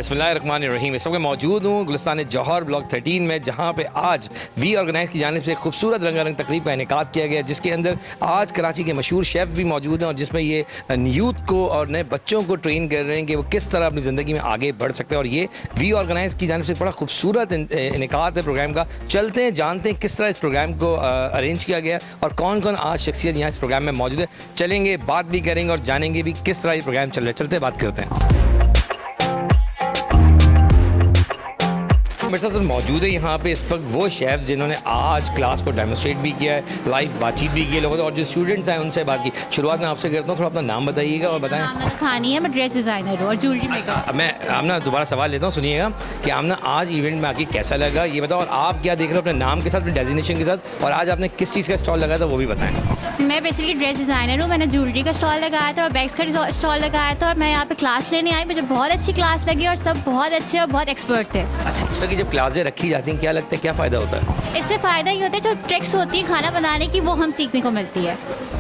बिस्मिल्लाहिर्रहमानिर्रहीम। इस वक्त मौजूद हूँ गुलिस्तान जौहर ब्लॉक 13 में, जहाँ पे आज वी ऑर्गेनाइज की जानिब से खूबसूरत रंगारंग तकरीब का इनेकाद किया गया, जिसके अंदर आज कराची के मशहूर शेफ़ भी मौजूद हैं और जिसमें ये यूथ को और नए बच्चों को ट्रेन कर रहे हैं कि वो किस तरह अपनी ज़िंदगी में आगे बढ़ सकते हैं। और ये वी ऑर्गेनाइज की जानिब से बड़ा खूबसूरत इनेकाद है प्रोग्राम का। चलते हैं, जानते हैं किस तरह इस प्रोग्राम को अरेंज किया गया और कौन कौन आज शख्सियत यहाँ इस प्रोग्राम में मौजूद है। चलेंगे, बात भी करेंगे और जानेंगे भी किस तरह ये प्रोग्राम चल रहा है। चलते बात करते हैं। मेरे साथ मौजूद है यहाँ पे इस वक्त वो शेफ़ जिन्होंने आज क्लास को डेमोस्ट्रेट भी किया है, लाइव बातचीत भी की है लोगों से, और जो स्टूडेंट्स हैं उनसे बात की। शुरुआत में आपसे करता हूँ, थोड़ा अपना नाम बताइएगा और बताएं। आमना खानी है, मैं ड्रेस डिज़ाइनर हूँ और ज्वेलरी मेकर। मैं आमना दोबारा सवाल लेता हूँ, सुनिएगा कि आमना आज इवेंट में आके कैसा लगा ये बताओ, और आप क्या देख रहे हो अपने नाम के साथ, अपने डेजिग्नेशन के साथ, और आज आपने किस चीज़ का स्टॉल लगाया था वो भी बताएं। मैं बेसिकली ड्रेस डिज़ाइनर हूँ। मैंने ज्वेलरी का स्टॉल लगाया था और बैग्स का स्टॉल लगाया था, और मैं यहाँ पे क्लास लेने आई। मुझे बहुत अच्छी क्लास लगी और सब बहुत अच्छे और बहुत एक्सपर्ट थे। अच्छा, इस तरह की जब क्लासें रखी जाती हैं क्या लगता है क्या फ़ायदा होता है? इससे फ़ायदा ये होता है जो ट्रिक्स होती है खाना बनाने की, वो हम सीखने को मिलती है।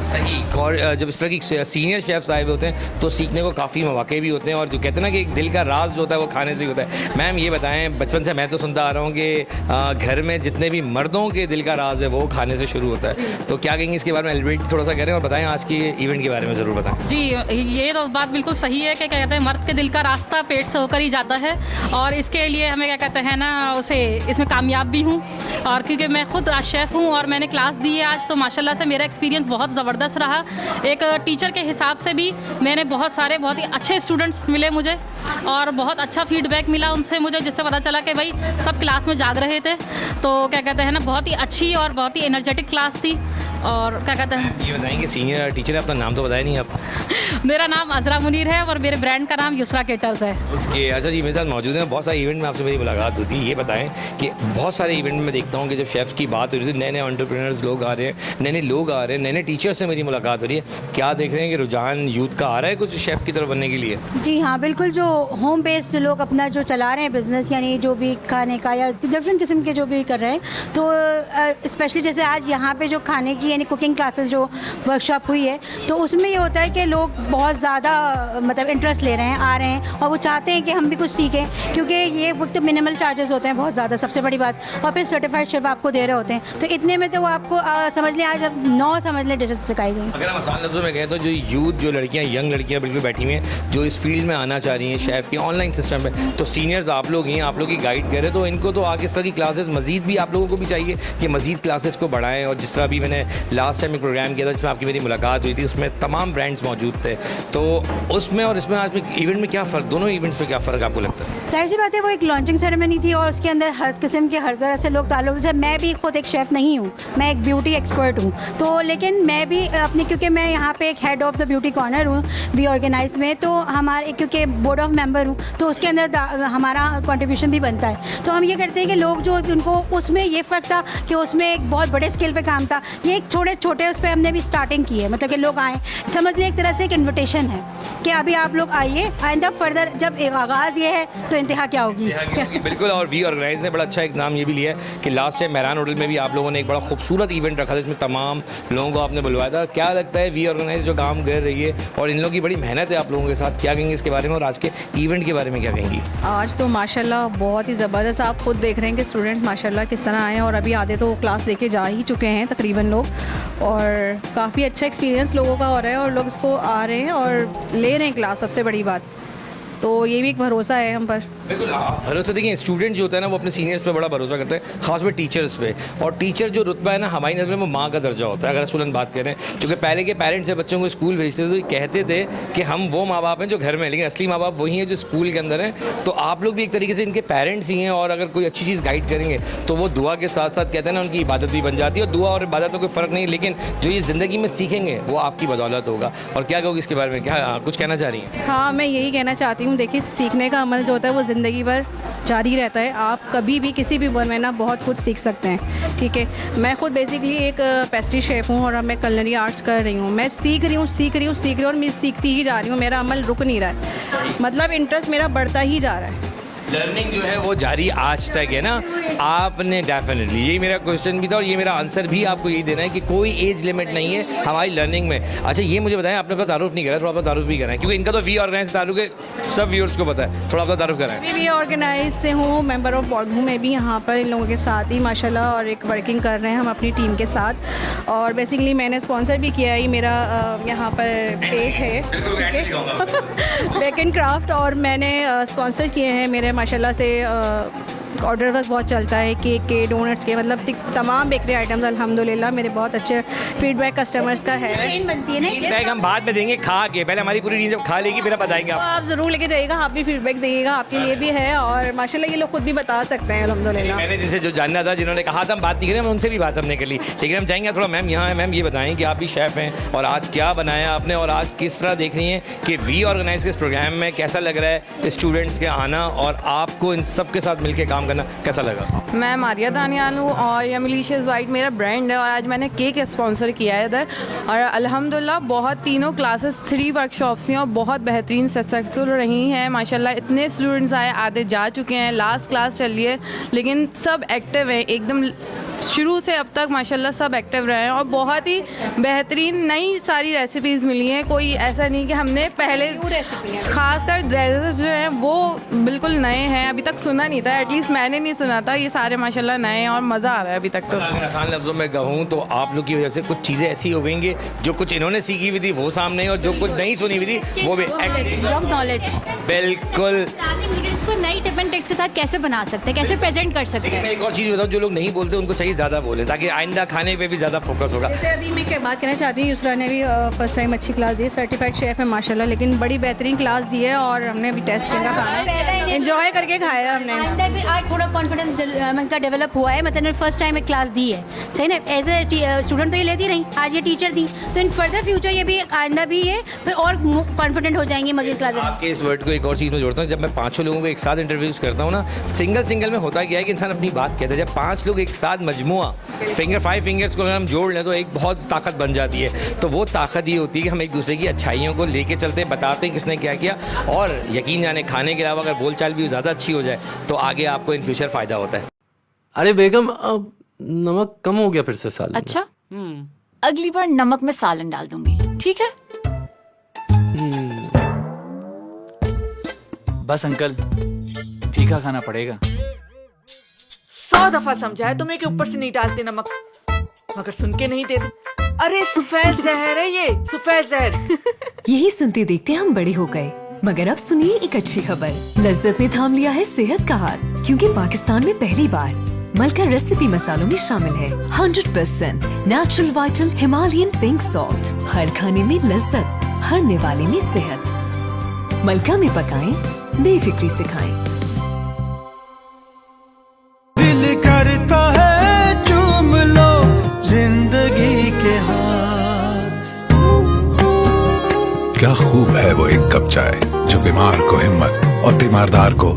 सही। और जब इस तरह की सीनियर शेफ़्स आए हुए होते हैं तो सीखने को काफ़ी मौके भी होते हैं, और जो कहते हैं ना कि एक दिल का राज जो होता है वो खाने से ही होता है। मैम ये बताएं, बचपन से मैं तो सुनता आ रहा हूँ कि घर में जितने भी मर्दों के दिल का राज है वो खाने से शुरू होता है, तो क्या कहेंगे इसके बारे में? एलिब्रेट थोड़ा सा करें और बताएं आज की इवेंट के बारे में ज़रूर बताएं। जी, ये तो बात बिल्कुल सही है कि क्या कहते हैं, मर्द के दिल का रास्ता पेट से होकर ही जाता है, और इसके लिए हमें क्या कहते हैं ना, उसे इसमें कामयाब भी हूँ। और क्योंकि मैं खुद आज शेफ़ हूँ और मैंने क्लास दी है आज, तो माशाल्लाह से मेरा एक्सपीरियंस बहुत ज़बरदस्त रहा। एक टीचर के हिसाब से भी मैंने बहुत ही अच्छे स्टूडेंट्स मिले मुझे, और बहुत अच्छा फीडबैक मिला उनसे मुझे, जिससे पता चला कि भाई सब क्लास में जाग रहे थे। तो क्या कहते हैं ना, बहुत ही अच्छी और बहुत ही एनर्जेटिक क्लास थी। और क्या कहते हैं, ये बताएंगे सीनियर टीचर है, अपना नाम तो बताया नहीं आप। मेरा नाम अज़रा मुनीर है और मेरे ब्रांड का नाम युसरा केटल्स है। ओके, अच्छा जी, मेरे साथ मौजूद हैं। बहुत सारे इवेंट में आपसे मेरी मुलाकात होती है। ये बताएं कि बहुत सारे इवेंट में देखता हूँ कि जब शेफ़ की बात हो रही है, नए नए एंटरप्रेन्योर्स लोग आ रहे हैं, नए नए लोग आ रहे हैं, नए नए टीचर से मेरी मुलाकात हो रही है। क्या देख रहे हैं कि रुझान यूथ का आ रहा है कुछ शेफ़ की तरफ बनने के लिए? जी हाँ, बिल्कुल। जो होम बेस्ड लोग अपना जो चला रहे हैं बिज़नेस, यानी जो भी खाने का या डिफरेंट किस्म के जो भी कर रहे हैं, तो स्पेशली जैसे आज यहाँ पे जो खाने की यानी कुकिंग क्लासेस जो वर्कशॉप हुई है, तो उसमें ये होता है कि लोग बहुत ज़्यादा मतलब इंटरेस्ट ले रहे हैं, आ रहे हैं, और वो चाहते हैं कि हम भी कुछ सीखें, क्योंकि ये वक्त मिनिमल चार्जेस होते हैं बहुत ज़्यादा, सबसे बड़ी बात, और फिर सर्टिफाइड शेफ आपको दे रहे होते हैं, तो इतने में तो वो आपको समझ लें आज 9 समझ लें डिशेस सिखाई गई। अगर हम आसान लफ्ज़ों में कहें तो जो यूथ, जो लड़कियाँ, यंग लड़कियाँ बिल्कुल बैठी हुई हैं जो इस फील्ड में आना चाह रही हैं शेफ़ के ऑनलाइन सिस्टम में, तो सीनियर्स आप लोग हैं, आप लोग की गाइड करें, तो इनको तो आगे इस तरह की क्लासेस मज़ीद भी आप लोगों को भी चाहिए कि मज़ीद क्लासेस को बढ़ाएं। और जिस तरह भी मैंने लास्ट टाइम एक प्रोग्राम किया था जिसमें आपकी मेरी मुलाकात हुई थी, उसमें तमाम ब्रांड्स मौजूद थे, तो उसमें और इसमें आज में इवेंट में क्या फ़र्क, दोनों इवेंट्स में क्या फ़र्क आपको लगता है? जाहिर सी बात है, वो एक लॉन्चिंग सेरेमनी थी और उसके अंदर हर किस्म के हर तरह से लोग ताल्लुक़ थे। मैं भी खुद एक शेफ़ नहीं हूँ, मैं एक ब्यूटी एक्सपर्ट हूँ, तो लेकिन मैं भी अपनी, क्योंकि मैं यहाँ पे एक head of the beauty corner हूँ वी ऑर्गेनाइज में, तो हमारे क्योंकि बोर्ड ऑफ मेंबर हूँ, तो उसके अंदर हमारा कंट्रीब्यूशन भी बनता है। तो हम ये करते हैं कि लोग जो उनको उसमें ये फ़र्क था कि उसमें एक बहुत बड़े स्केल पे काम था, ये एक छोटे उस पर हमने भी स्टार्टिंग की है, मतलब कि लोग आएँ, समझ लें एक तरह से एक इन्विटेशन है कि अभी आप लोग आइए, आइंदा फर्दर जब एक आगाज़ ये है तो इंतहा क्या होगी। बिल्कुल। और वी ऑर्गेनाइज ने बड़ा अच्छा एक नाम ये भी लिया है कि लास्ट टाइम मेहरान होटल में भी आप लोगों ने एक बड़ा खूबसूरत इवेंट रखा था, जिसमें तमाम लोगों को आपने बुलवाया था। क्या लगता है वी ऑर्गेनाइज जो काम कर रही है और इन लोगों की बड़ी मेहनत है आप लोगों के साथ, क्या कहेंगे इसके बारे में, और आज के इवेंट के बारे में क्या कहेंगी? आज तो माशाल्लाह बहुत ही ज़बरदस्त, आप खुद देख रहे हैं कि स्टूडेंट माशाल्लाह किस तरह आए हैं, और अभी आधे तो क्लास लेके जा ही चुके हैं तकरीबन लोग, और काफ़ी अच्छा एक्सपीरियंस लोगों का हो रहा है, और लोग इसको आ रहे हैं और ले रहे हैं क्लास, सबसे बड़ी बात तो ये भी एक भरोसा है हम पर। बिल्कुल भरोसा। देखिए, स्टूडेंट जो होता है ना वो अपने सीनियर्स पे बड़ा भरोसा करते हैं, खासकर टीचर्स पे, और टीचर जो रुतबा है ना हमारी नज़र में वो माँ का दर्जा होता है अगर असूलन बात करें, क्योंकि पहले के पेरेंट्स जब बच्चों को स्कूल भेजते थे तो कहते थे कि हम वो माँ बाप हैं जो घर में, लेकिन असली माँ बाप वही हैं जो स्कूल के अंदर हैं। तो आप लोग भी एक तरीके से इनके पेरेंट्स ही हैं, और अगर कोई अच्छी चीज़ गाइड करेंगे तो वो दुआ के साथ साथ कहते हैं ना उनकी इबादत भी बन जाती है, और दुआ और इबादत में कोई फ़र्क नहीं, लेकिन जो ये ज़िंदगी में सीखेंगे वो आपकी बदौलत होगा। और क्या कहोगे इसके बारे में, क्या कुछ कहना चाह रही हैं? हाँ, मैं यही कहना चाहती हूँ, देखिए सीखने का अमल जो होता है वो ज़िंदगी भर जारी रहता है, आप कभी भी किसी भी उम्र में ना बहुत कुछ सीख सकते हैं। ठीक है, मैं खुद बेसिकली एक पेस्ट्री शेफ़ हूँ और अब मैं कलनरी आर्ट्स कर रही हूँ, मैं सीख रही हूँ और मैं सीखती ही जा रही हूँ, मेरा अमल रुक नहीं रहा है, मतलब इंटरेस्ट मेरा बढ़ता ही जा रहा है। लर्निंग जो है वो जारी आज तक है ना। आपने डेफिनेटली, यही मेरा क्वेश्चन भी था और ये मेरा आंसर भी आपको यही देना है कि कोई एज लिमिट नहीं है हमारी लर्निंग में। अच्छा ये मुझे बताएं, आपने अपना तारुफ नहीं करा, थोड़ा अपना तारुफ भी कराएं, क्योंकि इनका तो वी ऑर्गेनाइज तारुफ है, सब व्यूअर्स को पता है, थोड़ा अपना तारुफ कराएं। मैं भी ऑर्गेनाइज से हूँ, मेंबर ऑफ बोर्ड हूँ मैं भी यहाँ पर इन लोगों के साथ ही माशाल्लाह, और एक वर्किंग कर रहे हैं हम अपनी टीम के साथ। और बेसिकली मैंने स्पॉन्सर भी किया है, मेरा यहाँ पर पेज है बेक एंड क्राफ्ट, और मैंने स्पॉन्सर किए हैं। मेरे माशाल्लाह से ऑर्डर वर्क बहुत चलता है, केक के, डोनट्स के, मतलब तमाम बेकरी आइटम्स अल्हम्दुलिल्लाह मेरे बहुत अच्छे फीडबैक कस्टमर्स का है। चेन बनती है ना फीडबैक हम बाद में देंगे खा के, पहले हमारी पूरी टीम जब खा लेगी फिर बताएंगे तो आप। आप ज़रूर लेके जाइएगा, आप भी फीडबैक दीजिएगा, आपके लिए भी है। और माशाल्लाह ये लोग खुद भी बता सकते हैं अल्हम्दुलिल्लाह। मैंने जिनसे जो जानना था, जिन्होंने कहा था हम बात नहीं करें, हम उनसे भी बात हमने कर ली, लेकिन हम चाहेंगे थोड़ा मैम यहाँ है, मैम ये बताएं कि आप भी शेफ़ हैं और आज क्या बनाया आपने, और आज किस तरह देख रही हैं कि वी ऑर्गेनाइज के इस प्रोग्राम में कैसा लग रहा है स्टूडेंट्स के आना और आपको इन सब के साथ मिलकर काम करना कैसा लगा? मैं मारिया दानियाल हूँ और ये मलिशियस वाइट मेरा ब्रांड है, और आज मैंने केक स्पॉन्सर किया है इधर, और अल्हम्दुलिल्लाह बहुत तीनों क्लासेस 3 वर्कशॉप्स थी और बहुत बेहतरीन सक्सेसफुल रही हैं माशाल्लाह। इतने स्टूडेंट्स आए, आधे जा चुके हैं, लास्ट क्लास चल रही है, लेकिन सब एक्टिव हैं एकदम, शुरू से अब तक माशाल्लाह सब एक्टिव रहे हैं, और बहुत ही बेहतरीन नई सारी रेसिपीज़ मिली हैं। कोई ऐसा नहीं कि हमने पहले, खासकर डेजर्ट्स जो हैं वो बिल्कुल नए हैं, अभी तक सुना नहीं था, एटलीस्ट मैंने नहीं सुना था, ये सारे माशाल्लाह नए हैं और मज़ा आ रहा है अभी तक। तो अगर आसान लफ्ज़ों में कहूँ तो आप लोग की वजह से कुछ चीज़ें ऐसी हो गई जो कुछ इन्होंने सीखी हुई थी वो सामने है, और जो कुछ नहीं सुनी हुई थी वो भी नॉलेज बिल्कुल। इसको नई टिप एंड ट्रिक्स के साथ कैसे बना सकते हैं, कैसे प्रेजेंट कर सकते लेकिन हैं? मैं एक और चीज़ बताऊँ, जो लोग नहीं बोलते उनको चाहिए ज़्यादा बोले, ताकि आइंदा खाने पे भी ज़्यादा फोकस होगा। जैसे अभी मैं क्या बात करना चाहती हूँ, युसरा ने भी फर्स्ट टाइम अच्छी क्लास दी है, सर्टिफाइड शेफ़ है माशाल्लाह, लेकिन बड़ी बेहतरीन क्लास दी है और हमने अभी टेस्ट किया खाना, एंजॉय करके खाया हमने। आइंदा भी आज थोड़ा कॉन्फिडेंस का डेवलप हुआ है, मतलब फर्स्ट टाइम एक क्लास दी है, सही ना, एज ए स्टूडेंट तो ये लेती रही, आज ये टीचर थी, तो इन फर्दर फ्यूचर ये भी आइंदा भी ये फिर और कॉन्फिडेंट हो जाएंगे मजीद क्लास। आपके इस वर्ड को एक और चीज़ में जोड़ता हूँ, जब मैं 5 लोगों को एक साथ इंटरव्यूज़ करता हूँ ना, सिंगल में होता क्या है कि इंसान अपनी बात कहता है, जब 5 लोग एक साथ मजमुआ 5 फिंगर्स को अगर हम जोड़ लें तो एक बहुत ताकत बन जाती है। तो वो ताकत ये होती है कि हम एक दूसरे की अच्छाइयों को लेके चलते हैं, बताते हैं किसने क्या किया, और यकीन जाने खाने के अलावा अगर बोलचाल भी ज़्यादा अच्छी हो जाए तो आगे आपको इन फ्यूचर फ़ायदा होता है। अरे बेगम, अब नमक कम हो गया फिर से सालन में। अच्छा, अगली बार नमक में सालन डाल दूंगी, ठीक है? बस अंकल, फीका खाना पड़ेगा। 100 दफा समझाया तुम्हें कि ऊपर से नहीं डालते नमक, मगर सुन के नहीं देते। अरे सफेद जहर है ये, सफेद जहर। यही सुनते देखते हम बड़े हो गए, मगर अब सुनिए एक अच्छी खबर, लज्जत ने थाम लिया है सेहत का हाथ, क्योंकि पाकिस्तान में पहली बार मलका रेसिपी मसालों में शामिल है 100% natural vital Himalayan pink salt. हर खाने में लज्जत, हर निवाले में सेहत। मलका में पकाएं, बेफिक्री से खाएं। दिल करता है चूम लो जिंदगी के हाथ। क्या खूब है वो एक कप चाय जो बीमार को हिम्मत और तीमारदार को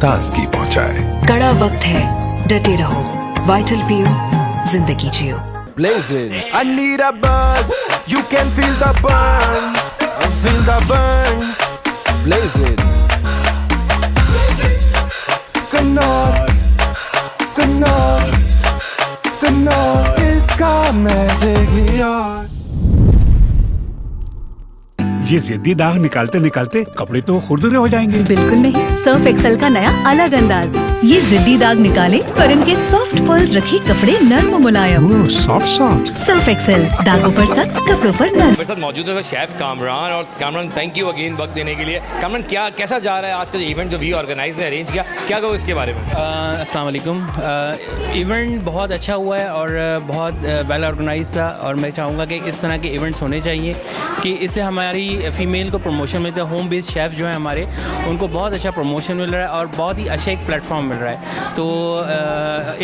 ताजगी पहुंचाए। कड़ा वक्त है, डटे रहो, वाइटल पियो, जिंदगी जियो। Blazing, I need a buzz. You can feel the burn, feel the burn. Blazing, कन्नौर, कन्नौर, कन्नौर, इसका मैजिक ही और। ये जिद्दी दाग निकालते निकालते कपड़े तो खुरदुरे हो जाएंगे। बिल्कुल नहीं, सर्फ एक्सेल का नया अलग अंदाज। ये जिद्दी दाग निकाले और इनके सॉफ्ट पर्ल्स रखे कपड़े नर्म मुलायम। सॉफ्ट सर्फ एक्सेल, दागों पर सख्त, कपड़ों पर नर्म। मेरे साथ मौजूद है शेफ कामरान, और कामरान थैंक यू अगेन वक्त देने के लिए। कामरान, क्या कैसा जा रहा है आज का इवेंट जो वी ऑर्गेनाइज ने अरेंज किया, क्या कहो इसके बारे में? अस्सलाम वालेकुम। इवेंट बहुत अच्छा हुआ है और बहुत वेल ऑर्गेनाइज था, और मैं चाहूँगा कि इस तरह के इवेंट्स होने चाहिए कि इससे हमारी फ़ीमेल को प्रमोशन मिलता है। होम बेस्ड शेफ़ जो है हमारे, उनको बहुत अच्छा प्रमोशन मिल रहा है और बहुत ही अच्छा एक प्लेटफॉर्म मिल रहा है। तो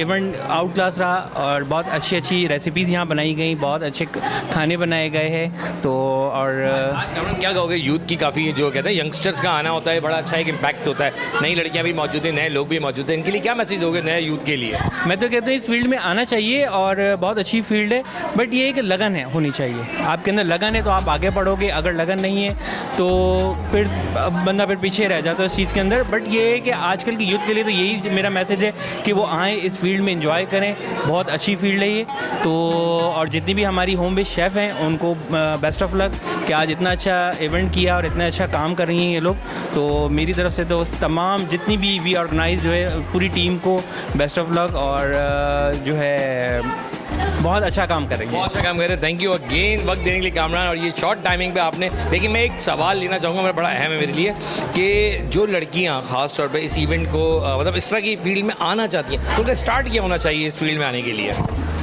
इवेंट आउट क्लास रहा और बहुत अच्छी अच्छी रेसिपीज़ यहाँ बनाई गई, बहुत अच्छे खाने बनाए गए हैं। तो और आज कामरान क्या कहोगे, यूथ की काफ़ी जो कहते हैं यंगस्टर्स का आना होता है, बड़ा अच्छा एक इम्पैक्ट होता है, नई लड़कियाँ भी मौजूद हैं, नए लोग भी मौजूद हैं, इनके लिए क्या मैसेज दोगे नए यूथ के लिए? मैं तो कहता हूँ इस फील्ड में आना चाहिए और बहुत अच्छी फील्ड है, बट ये एक लगन है होनी चाहिए। आपके अंदर लगन है तो आप आगे बढ़ोगे, अगर लगन नहीं नहीं है तो फिर बंदा फिर पीछे रह जाता है उस चीज़ के अंदर। बट ये है कि आजकल की यूथ के लिए तो यही मेरा मैसेज है कि वो आएँ, इस फील्ड में एंजॉय करें, बहुत अच्छी फील्ड है ये तो। और जितनी भी हमारी होम बेस्ड शेफ़ हैं उनको बेस्ट ऑफ लक कि आज इतना अच्छा इवेंट किया और इतना अच्छा काम कर रही हैं ये लोग। तो मेरी तरफ से तो तमाम जितनी भी वी ऑर्गेनाइज जो है पूरी टीम को बेस्ट ऑफ लक और जो है बहुत अच्छा काम करेंगे, बहुत अच्छा काम कर रहे हैं। थैंक यू अगेन वक्त देने के लिए कामरान, और ये शॉर्ट टाइमिंग पे आपने। लेकिन मैं एक सवाल लेना चाहूँगा, मेरा बड़ा अहम है मेरे लिए, कि जो लड़कियाँ ख़ास तौर पे इस इवेंट को मतलब इस तरह की फील्ड में आना चाहती हैं तो उनका स्टार्ट क्या होना चाहिए इस फील्ड में आने के लिए?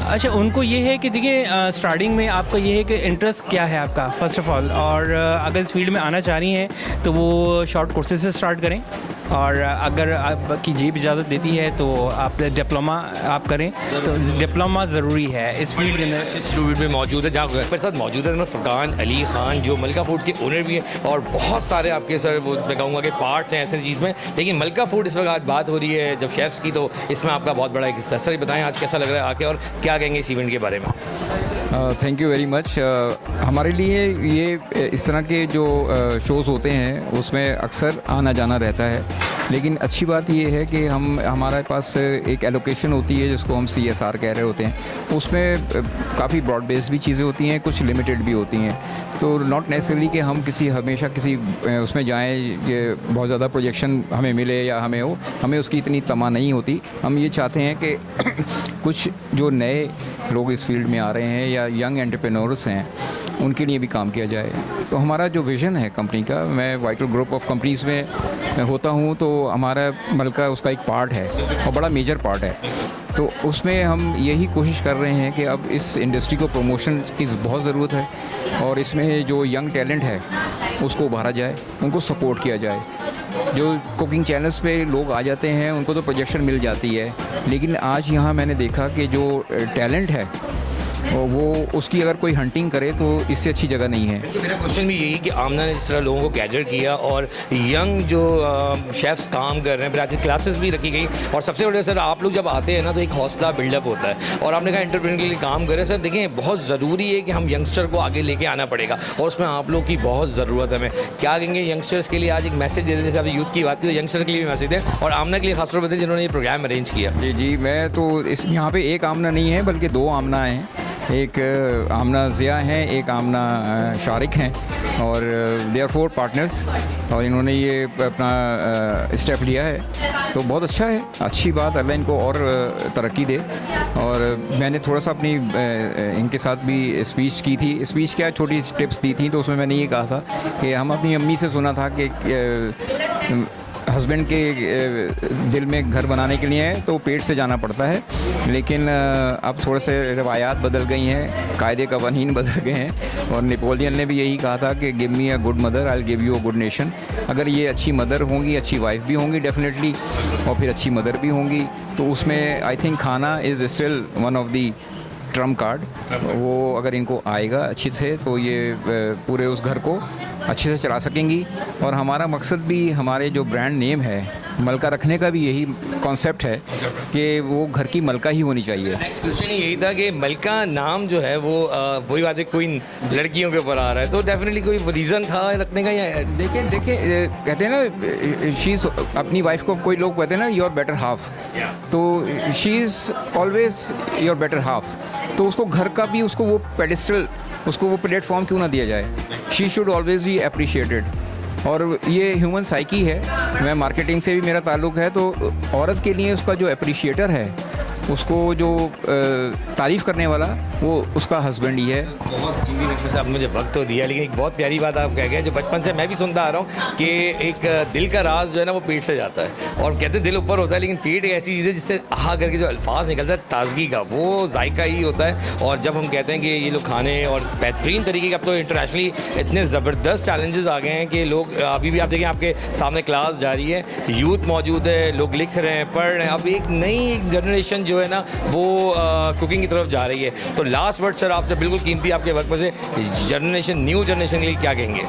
अच्छा, उनको ये है कि देखिए स्टार्टिंग में आपका ये है कि इंटरेस्ट क्या है आपका फर्स्ट ऑफ ऑल, और अगर इस फील्ड में आना चाह रही हैं तो वो शॉर्ट कोर्सेज से स्टार्ट करें, और अगर आपकी जेब इजाज़त देती है तो आप डिप्लोमा आप करें, तो डिप्लोमा ज़रूरी है इस फील्ड के अंदर। स्टूडियो में मौजूद है, जहाँ मेरे साथ मौजूद है फुरकान अली ख़ान जो मलका फूड के ओनर भी हैं, और बहुत सारे आपके सर वो मैं कहूँगा कि पार्ट्स हैं ऐसे चीज़ में। लेकिन मलका फूड इस वक्त आज बात हो रही है जब शेफ़्स की, तो इसमें आपका बहुत बड़ा एक हिस्सा। सर बताएं आज कैसा लग रहा है आके, और क्या कहेंगे इस इवेंट के बारे में? Thank you very much. हमारे लिए ये इस तरह के जो शोज़ होते हैं उसमें अक्सर आना जाना रहता है, लेकिन अच्छी बात ये है कि हमारे पास एक एलोकेशन होती है जिसको हम CSR कह रहे होते हैं। उसमें काफ़ी ब्रॉड बेस्ड भी चीज़ें होती हैं, कुछ लिमिटेड भी होती हैं। तो नॉट नेसेसरी कि हम हमेशा किसी उसमें जाएं, ये बहुत ज़्यादा प्रोजेक्शन हमें मिले या हमें उसकी इतनी तमा नहीं होती। हम ये चाहते हैं कि कुछ जो नए लोग इस फील्ड में आ रहे हैं या यंग एंटरप्रेन्योर्स हैं उनके लिए भी काम किया जाए। तो हमारा जो विज़न है कंपनी का, मैं वाइटल ग्रुप ऑफ कंपनीज़ में होता हूँ, तो हमारा मलका उसका एक पार्ट है और बड़ा मेजर पार्ट है। तो उसमें हम यही कोशिश कर रहे हैं कि अब इस इंडस्ट्री को प्रमोशन की बहुत ज़रूरत है, और इसमें जो यंग टैलेंट है उसको उभारा जाए, उनको सपोर्ट किया जाए। जो कुकिंग चैनल्स पे लोग आ जाते हैं उनको तो प्रोजेक्शन मिल जाती है, लेकिन आज यहाँ मैंने देखा कि जो टैलेंट है वो उसकी अगर कोई हंटिंग करे तो इससे अच्छी जगह नहीं है। तो मेरा क्वेश्चन भी यही कि आमना ने जिस तरह लोगों को गैदर किया और यंग जो शेफ़्स काम कर रहे हैं, फिर आज क्लासेस भी रखी गई, और सबसे बड़ा सर आप लोग जब आते हैं ना तो एक हौसला बिल्डअप होता है, और आपने कहा एंटरप्रेन्योर के लिए काम करें। सर देखें, बहुत ज़रूरी है कि हम यंगस्टर को आगे लेके आना पड़ेगा, और उसमें आप लोग की बहुत ज़रूरत है। हमें क्या कहेंगे यंगस्टर्स के लिए आज एक मैसेज दे दें, जैसे आपने यूथ की बात की तो यंगस्टर के लिए भी मैसेज दें, और आमना के लिए खासतौर पर जिन्होंने ये प्रोग्राम अरेंज किया। जी, मैं तो यहाँ पर एक आमना नहीं है बल्कि दो आमना हैं। एक आमना ज़िया हैं, एक आमना शारिक हैं, और दे आर 4 पार्टनर्स, और इन्होंने ये अपना स्टेप लिया है तो बहुत अच्छा है। अच्छी बात, अल्लाह इनको और तरक्की दे। और मैंने थोड़ा सा अपनी इनके साथ भी स्पीच की थी, स्पीच क्या छोटी टिप्स दी थी, तो उसमें मैंने ये कहा था कि हम अपनी अम्मी से सुना था कि हस्बैंड के दिल में घर बनाने के लिए है तो पेट से जाना पड़ता है, लेकिन अब थोड़े से रवायात बदल गई हैं, कायदे कवानीन बदल गए हैं, और नेपोलियन ने भी यही कहा था कि give me a good mother, I will give you a good nation. अगर ये अच्छी मदर होंगी, अच्छी वाइफ भी होंगी डेफिनेटली, और फिर अच्छी मदर भी होंगी, तो उसमें आई थिंक खाना is still one of the Trump card. वो अगर इनको आएगा अच्छी से तो ये पूरे उस घर को अच्छे से चला सकेंगी। और हमारा मकसद भी, हमारे जो ब्रांड नेम है मलका रखने का भी यही कॉन्सेप्ट है कि वो घर की मलका ही होनी चाहिए। नेक्स्ट क्वेश्चन यही था कि मलका नाम जो है वो वही बात है, कोई लड़कियों के ऊपर आ रहा है, तो डेफिनेटली कोई रीज़न था रखने का? या देखिए कहते हैं ना, शीज़ अपनी वाइफ को, कोई लोग कहते हैं ना योर बेटर हाफ, तो she is always your better half. तो उसको घर का भी, उसको वो पेडिस्टल, उसको वो प्लेटफॉर्म क्यों ना दिया जाए? She should always be appreciated. और ये ह्यूमन साइकी है, मैं मार्केटिंग से भी मेरा ताल्लुक़ है, तो औरत के लिए उसका जो अप्रिशिएटर है, उसको जो तारीफ़ करने वाला, वो उसका हस्बैंड ही है। बहुत कीमती वक्त से आपने मुझे वक्त तो दिया, लेकिन एक बहुत प्यारी बात आप कह गए जो बचपन से मैं भी सुनता आ रहा हूँ कि एक दिल का राज जो है ना वो पेट से जाता है, और कहते हैं दिल ऊपर होता है, लेकिन पेट एक ऐसी चीज़ है जिससे आहा करके जो अल्फाज निकलता है ताजगी का, वो जायका ही होता है। और जब हम कहते हैं कि ये लोग खाने और बेहतरीन तरीके के, अब तो इंटरनेशनली इतने ज़बरदस्त चैलेंजेस आ गए हैं कि लोग अभी भी आप देखें आपके सामने क्लास जारी है, यूथ मौजूद है, लोग लिख रहे हैं, पढ़ रहे हैं, अब एक नई जनरेशन जो है ना वो कुकिंग की तरफ जा रही है। तो लास्ट वर्ड सर आपसे बिल्कुल कीमती आपके वक्त में से, जनरेशन, न्यू जनरेशन के लिए क्या कहेंगे?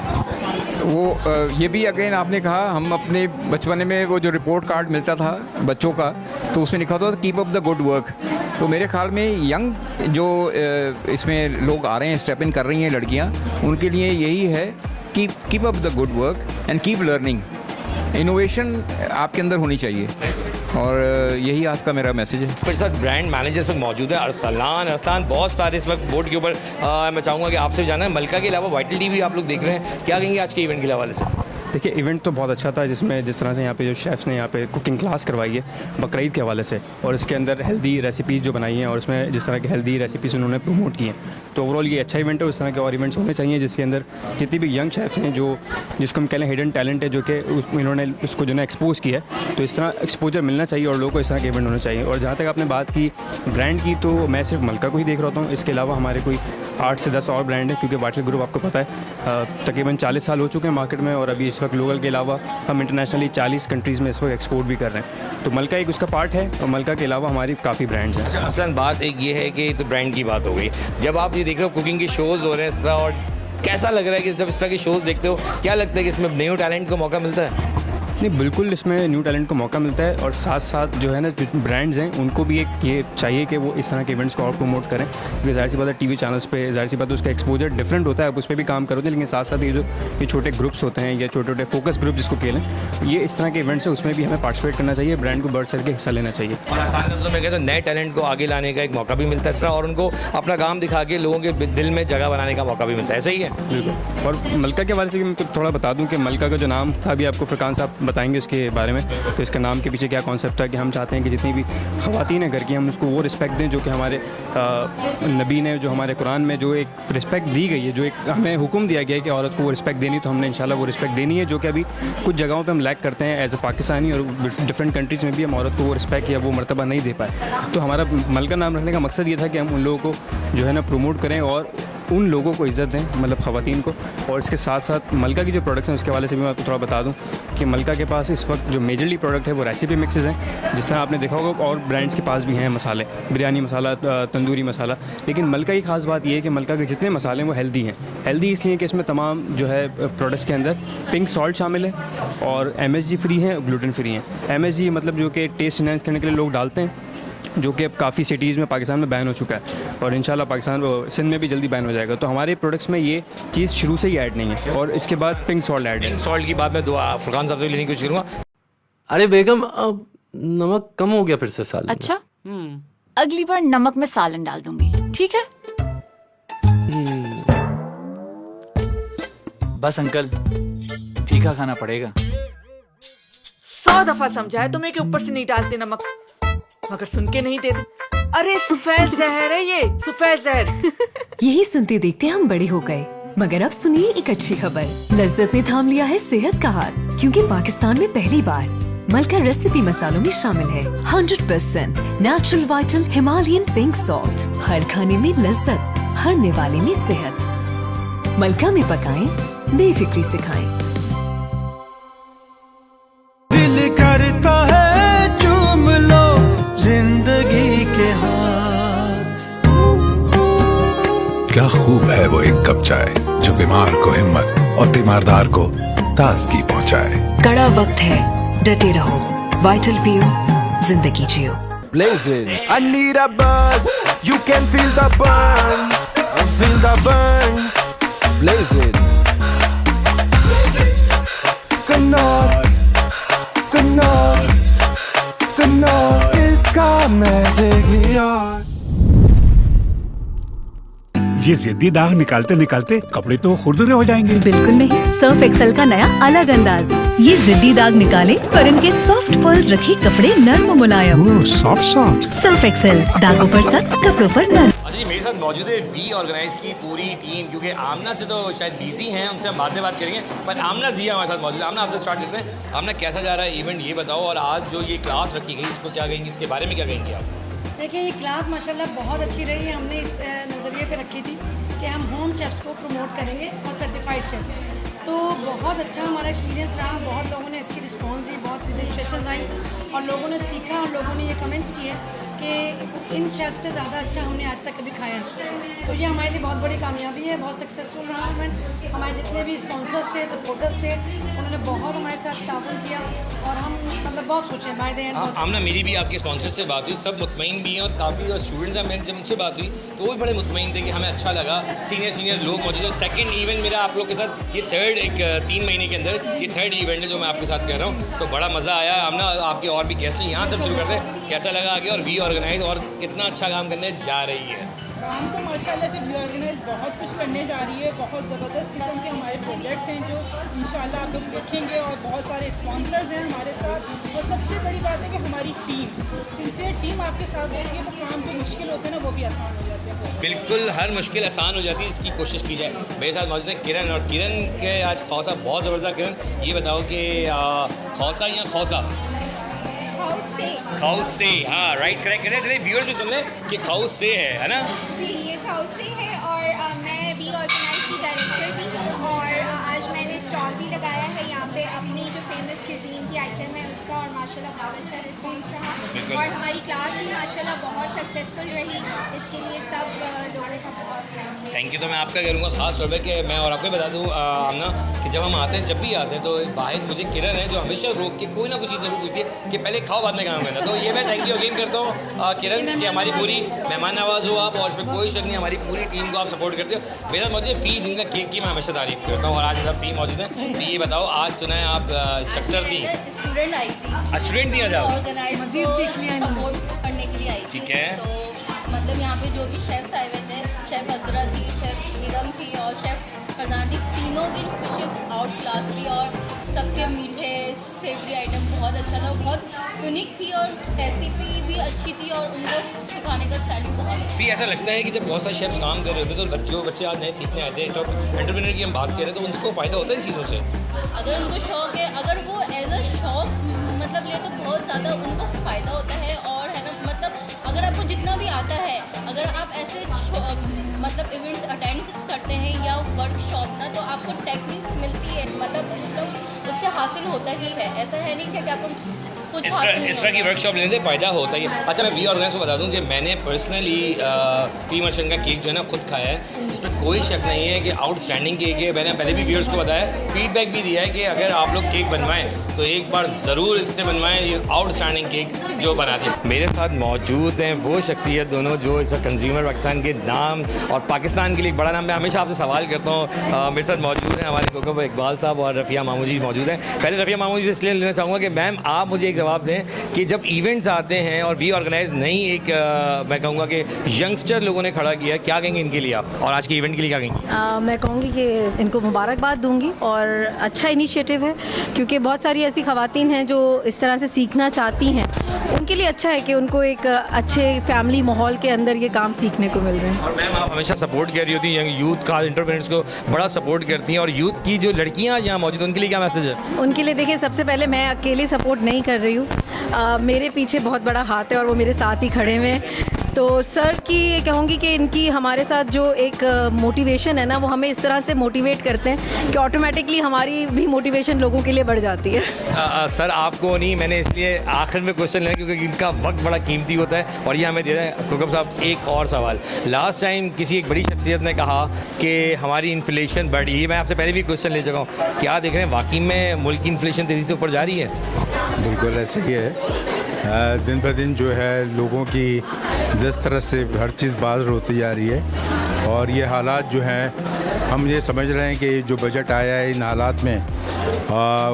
वो ये भी अगेन आपने कहा, हम अपने बचपने में वो जो रिपोर्ट कार्ड मिलता था बच्चों का, तो उसमें लिखा होता था keep up the good work. तो मेरे ख्याल में यंग जो इसमें लोग आ रहे हैं, स्टेप इन कर रही हैं लड़कियां, उनके लिए यही है keep up the good work and keep learning. Innovation आपके अंदर होनी चाहिए और यही आज का मेरा मैसेज है। मेरे साथ ब्रांड मैनेजर इस वक्त मौजूद है अरसलान, बहुत सारे इस वक्त बोर्ड के ऊपर। मैं चाहूँगा कि आपसे भी जाना है, मलका के अलावा वाइटल टी भी आप लोग देख रहे हैं, क्या कहेंगे आज के इवेंट के हवाले से? देखिए इवेंट तो बहुत अच्छा था, जिसमें जिस तरह से यहाँ पे जो शेफ़्स ने यहाँ पे कुकिंग क्लास करवाई है बकरीद के हवाले से, और इसके अंदर हेल्दी रेसिपीज़ जो बनाई हैं और इसमें जिस तरह की हेल्दी रेसिपीज़ उन्होंने प्रमोट की हैं, तो ओवरऑल ये अच्छा इवेंट है। इस तरह के और इवेंट्स होने चाहिए जिसके अंदर जितनी भी यंग शेफ़्स हैं, जो जिसको हम कह लें हिडन टैलेंट है, जो कि इन्होंने उसको जो है एक्सपोज किया है, तो इस तरह एक्सपोजर मिलना चाहिए और लोगों को इस तरह के इवेंट होने चाहिए। और जहाँ तक आपने बात की ब्रांड की, तो मैं सिर्फ मलका को ही देख रहा हूँ, इसके अलावा हमारे कोई 8 से 10 और ब्रांड है, क्योंकि वाइटल ग्रुप आपको पता है तकरीबन 40 साल हो चुके हैं मार्केट में, और अभी इस वक्त लोकल के अलावा हम इंटरनेशनली 40 कंट्रीज़ में इस वक्त एक्सपोर्ट भी कर रहे हैं। तो मलका एक उसका पार्ट है, और मलका के अलावा हमारी काफ़ी ब्रांड्स हैं। अच्छा असलन बात एक ये है कि तो ब्रांड की बात हो गई, जब आप ये देख रहे हो कुकिंग के शोज़ हो रहे हैं इस तरह, और कैसा लग रहा है कि जब इस तरह के शोज़ देखते हो, क्या लगता है कि इसमें न्यू टैलेंट को मौका मिलता है? नहीं, बिल्कुल इसमें न्यू टैलेंट को मौका मिलता है, और साथ साथ जो है ना जो ब्रांड्स हैं उनको भी एक ये चाहिए कि वो इस तरह के इवेंट्स को और प्रमोट करें, क्योंकि जाहिर सी बात है टीवी चैनल्स पे जाहिर सी बात है उसका एक्सपोजर डिफरेंट होता है, आप उस पर भी काम करोगे, लेकिन साथ साथ ये छोटे ग्रुप्स होते हैं या छोटे छोटे फोकस ग्रुप जिसको खेलें, ये इस तरह के इवेंट्स हैं, उसमें भी हमें पार्टिसिपेट करना चाहिए, ब्रांड को बढ़ चढ़ के हिस्सा लेना चाहिए। और आसान लफ्ज़ों में कहते हैं नए टैलेंट को आगे लाने का एक मौका भी मिलता है इस तरह, और उनको अपना काम दिखा के लोगों के दिल में जगह बनाने का मौका भी मिलता है, ऐसा ही है? बिल्कुल। और मलका के हवाले से भी मैं थोड़ा बता दूं कि मलका का जो नाम था, अभी आपको फुरकान साहब बताएंगे उसके बारे में, तो इसका नाम के पीछे क्या कॉन्सेप्ट है कि हम चाहते हैं कि जितनी भी ख़वातीन हैं घर की, हम उसको वो रिस्पेक्ट दें जो कि हमारे नबी ने, जो हमारे कुरान में जो एक रिस्पेक्ट दी गई है, जो एक हमें हुक्म दिया गया है कि औरत को वो रिस्पेक्ट देनी, तो हमने इंशाल्लाह वो रिस्पेक्ट देनी है, जो कि अभी कुछ जगहों पे हम लैक करते हैं एज ए पाकिस्तानी, और डिफरेंट कंट्रीज़ में भी हम औरत को वो रिस्पेक्ट या वो मर्तबा नहीं दे पाए। तो हमारा मलका नाम रखने का मकसद ये था कि हम उन लोगों को जो है ना प्रमोट करें और उन लोगों को इज़्ज़त दें, मतलब ख़वातीन को। और इसके साथ साथ मलका की जो प्रोडक्ट्स हैं उसके हवाले से भी मैं आपको थोड़ा बता दूं कि मलका के पास इस वक्त जो मेजरली प्रोडक्ट है वो रेसिपी मिक्सेस हैं, जिस तरह आपने देखा होगा, और ब्रांड्स के पास भी हैं मसाले, बिरयानी मसाला, तंदूरी मसाला, लेकिन मलका की खास बात ये है कि मलका के जितने मसाले हैं वो हेल्दी हैं। हेल्दी इसलिए कि इसमें तमाम जो है प्रोडक्ट्स के अंदर पिंक सॉल्ट शामिल है, और MSG फ्री हैं, ग्लूटेन फ्री हैं। MSG मतलब जो कि टेस्ट इनहेंस करने के लिए लोग डालते हैं, जो कि अब काफ़ी सिटीज़ में पाकिस्तान में बैन हो चुका है, और इंशाल्लाह पाकिस्तान सिंध में भी जल्दी बैन हो जाएगा। तो हमारे प्रोडक्ट्स में ये चीज़ शुरू से ही ऐड नहीं है, और इसके बाद पिंक सॉल्ट ऐड है। पिंक सॉल्ट की बात मैं दुआ फुरकान साहब से लेने की कोशिश करूँगा। अरे बेगम, अब नमक कम हो गया फिर से सालन में। अच्छा, अगली बार नमक में सालन डाल दूंगी, ठीक है? बस अंकल, फीका खाना पड़ेगा। 100 दफा समझाया तुम्हें कि ऊपर से नहीं डालते नमक, मगर सुन के नहीं देते। अरे सफेद जहर है ये, सफेद जहर। यही सुनते देखते हम बड़े हो गए, मगर अब सुनिए एक अच्छी खबर। लज्जत ने थाम लिया है सेहत का हाथ, क्योंकि पाकिस्तान में पहली बार मलका रेसिपी मसालों में शामिल है 100% natural vital Himalayan pink salt. हर खाने में लज्जत, हर निवाले में सेहत। मलका में पकाएं, बेफिक्री से खाएं। दिल करता है चूम लो जिंदगी के हाथ। क्या खूब है वो एक कप चाय जो बीमार को हिम्मत और तीमारदार को ताजगी पहुंचाए। कड़ा वक्त है, डटे रहो, वाइटल पियो, जिंदगी जियो। Blazing, I need a buzz. You can feel the burn, feel the burn. Blazing, कन्नौर, कन्नौर, कन्नौर इसका मैजिक ही और। ये जिद्दी दाग निकालते निकालते कपड़े तो खुरदुरे हो जाएंगे। बिल्कुल नहीं, सर्फ एक्सेल का नया अलग अंदाज। ये जिद्दी दाग निकाले और इनके सॉफ्ट पर्ल्स रखे कपड़े नर्म मुलायम। सॉफ्ट सर्फ एक्सेल, दागों पर सख्त, कपड़ों पर नर्म। अच्छा जी, मेरे साथ मौजूद है वी ऑर्गेनाइज की पूरी टीम, क्योंकि आमना से तो शायद बिजी हैं, उनसे हम बाद में बात करेंगे, पर आमना जी हमारे साथ मौजूद है। आमना, आपसे स्टार्ट करते हैं। आमना, कैसा जा रहा है इवेंट, ये बताओ, और आज जो ये क्लास रखी गई इसको क्या कहेंगे, इसके बारे में क्या कहेंगे आप? देखिए, ये क्लास माशाल्लाह बहुत अच्छी रही है। हमने इस नज़रिए पे रखी थी कि हम होम शेफ्स को प्रमोट करेंगे और सर्टिफाइड शेफ्स, तो बहुत अच्छा हमारा एक्सपीरियंस रहा। बहुत लोगों ने अच्छी रिस्पांस दी, बहुत रजिस्ट्रेशन आई, और लोगों ने सीखा, और लोगों ने ये कमेंट्स किए कि इन शेफ्स से ज़्यादा अच्छा हमने आज तक कभी खाया। तो ये हमारे लिए बहुत बड़ी कामयाबी है, बहुत सक्सेसफुल रहा इवेंट। हमारे जितने भी स्पॉन्सर्स थे, सपोर्टर्स थे, उन्होंने बहुत हमारे साथ ताउन किया, और हम मतलब बहुत खुश हैं बाय द एंड। आमना, मेरी भी आपके स्पॉन्सर से बात हुई, सब मुतमईन भी हैं और काफ़ी स्टूडेंट्स हैं। मैंने जब उनसे बात हुई तो वो भी बड़े मुतमईन थे कि हमें अच्छा लगा, सीनियर लोग मौजूद हैं। सेकंड इवेंट मेरा आप लोग के साथ ये थर्ड, एक 3 महीने के अंदर ये थर्ड इवेंट है जो मैं आपके साथ कह रहा हूँ, तो बड़ा मज़ा आया। आमना, आपके और भी गेस्ट हैं, यहाँ से शुरू करते हैं, कैसा लगा आगे और वी ऑर्गेनाइज और कितना अच्छा काम करने जा रही है? काम तो माशाल्लाह से वी ऑर्गेनाइज बहुत कुछ करने जा रही है। बहुत ज़बरदस्त किस्म के हमारे प्रोजेक्ट्स हैं जो इंशाल्लाह आप लोग देखेंगे और बहुत सारे स्पॉन्सर्स हैं हमारे साथ। और सबसे बड़ी बात है कि हमारी टीम, सिंसियर टीम आपके साथ होती है तो काम जो मुश्किल होते हैं ना वो भी आसान हो जाते हैं। बिल्कुल, हर मुश्किल आसान हो जाती है, इसकी कोशिश की जाए। मेरे साथ मौजूद है किरण, और किरण के आज खौसा बहुत ज़बरदस्त। किरण, ये बताओ कि खौसा या खौसा? खौसे, हाँ राइट, करेक्ट करेक्ट। चलिए व्यूअर्स भी सुन लें कि खौसे है ना जी, ये खौसे है और मैं वी ऑर्गेनाइज की डायरेक्टर भी हूँ और आज मैंने स्टॉल भी लगाया है यहाँ पे अपनी जो फेमस क्यूजीन की आइटम है उसका, और माशाल्लाह बहुत अच्छा रिस्पांस रहा और हमारी क्लास भी माशाल्लाह बहुत सक्सेसफुल रही। इसके लिए सब लोगों का बहुत थैंक यू। तो मैं आपका करूँगा ख़ास तौर पर कि मैं और आपको बता दूँ आमना कि जब हम आते हैं, जब भी आते हैं तो वाहिद मुझे किरण है जो हमेशा रोक के कोई ना कुछ चीज़ ज़रूर पूछती है कि पहले खाओ बाद में काम करना। तो ये मैं थैंक यू अगेन करता हूँ किरण कि हमारी पूरी मेहमान नवाज हो आप, और इसमें कोई शक नहीं, हमारी पूरी टीम को आप सपोर्ट करते हो। मेरे साथ मौजूद है फ़ी, जिनका केक की मैं हमेशा तारीफ़ करता हूँ, और आज मेरा फ़ी मौजूद है। तो ये बताओ, आज सुना है आप इंस्ट्रक्टर थी, स्टूडेंट आई थी, स्टूडेंट थी, आज आप ऑर्गेनाइज सपोर्ट करने के लिए आई थी। ठीक है, तो मतलब यहाँ पे जो भी शेफ्स आए हुए थे, शेफ़ असरा थी, शेफ़ नीरम थी और शेफ़ फरजान थी, तीनों की डिशेस आउट क्लास थी और सबके मीठे सेवरी आइटम बहुत अच्छा था, बहुत यूनिक थी और रेसिपी भी अच्छी थी और उनका सिखाने का स्टाइल भी बहुत अच्छा। फिर ऐसा लगता है कि जब बहुत सारे शेफ्स काम कर रहे होते हैं तो जो बच्चे आज नए सीखने आते हैं, एंटरप्रेन्योर की हम बात करें तो उनको फ़ायदा होता है इन चीज़ों से? अगर उनको शौक़ है, अगर वो एज अ शौक़ मतलब ले तो बहुत ज़्यादा उनको फ़ायदा होता है। और है ना, मतलब अगर आपको जितना भी आता है, अगर आप ऐसे मतलब इवेंट्स अटेंड करते हैं या वर्कशॉप ना, तो आपको टेक्निक्स मिलती है, मतलब उससे हासिल होता ही है। ऐसा है नहीं कि आपको कुछ इस तरह की वर्कशॉप लेने से फ़ायदा होता ही है। अच्छा, मैं वी ऑर्गेनाइज को बता दूं कि मैंने पर्सनली फ़ी मर्चेंट का केक जो है ना खुद खाया है, इसमें कोई शक नहीं है कि आउटस्टैंडिंग केक है। मैंने पहले भी व्यूअर्स को बताया, फीडबैक भी दिया है कि अगर आप लोग केक बनवाएं तो एक बार ज़रूर इससे बनवाएं, ये आउटस्टैंडिंग केक जो बनाते हैं। मेरे साथ मौजूद हैं वो शख्सियत दोनों जो इस कंज्यूमर पाकिस्तान के नाम और पाकिस्तान के लिए एक बड़ा नाम। मैं हमेशा आपसे सवाल करता हूँ, मेरे साथ मौजूद हैं हमारे कोकब इकबाल साहब और रफ़िया मामू जी मौजूद हैं। पहले रफ़िया मामू जी से इसलिए लेना चाहूँगा कि मैम आप मुझे एक जवाब दें कि जब इवेंट्स आते हैं और वी ऑर्गेनाइज नई एक मैं कहूँगा कि यंगस्टर लोगों ने खड़ा किया, क्या कहेंगे इनके लिए आप, और आज के इवेंट के लिए क्या कहेंगे? मैं कहूँगी कि इनको मुबारकबाद दूंगी और अच्छा इनिशिएटिव है, क्योंकि बहुत सारी ऐसी ख़वातीन हैं जो इस तरह से सीखना चाहती हैं। उनके लिए अच्छा है कि उनको एक अच्छे फैमिली माहौल के अंदर ये काम सीखने को मिल रहे हैं। और मैम आप हमेशा सपोर्ट कर रही होती हैं यंग यूथ का, एंटरप्रेन्योर्स को बड़ा सपोर्ट करती हैं, और यूथ की जो लड़कियाँ यहाँ मौजूद उनके लिए क्या मैसेज है? उनके लिए देखिए, सबसे पहले मैं अकेले सपोर्ट नहीं कर रही हूँ, मेरे पीछे बहुत बड़ा हाथ है और वो मेरे साथ ही खड़े हुए हैं। तो सर की कहूँगी कि इनकी हमारे साथ जो एक मोटिवेशन है ना, वो हमें इस तरह से मोटिवेट करते हैं कि ऑटोमेटिकली हमारी भी मोटिवेशन लोगों के लिए बढ़ जाती है। सर आपको नहीं, मैंने इसलिए आखिर में क्वेश्चन लिया क्योंकि इनका वक्त बड़ा कीमती होता है और ये हमें दे रहे हैं। कोकब साहब, एक और सवाल, लास्ट टाइम किसी एक बड़ी शख्सियत ने कहा कि हमारी इन्फ्लेशन बढ़ रही है, मैं आपसे पहले भी क्वेश्चन ले चुका हूँ, क्या देख रहे हैं वाकई में मुल्क की इन्फ्लेशन तेज़ी से ऊपर जा रही है? बिल्कुल ऐसे ही है, दिन ब दिन जो है लोगों की जिस तरह से हर चीज़ बाहर होती जा रही है, और ये हालात जो हैं हम ये समझ रहे हैं कि जो बजट आया है इन हालात में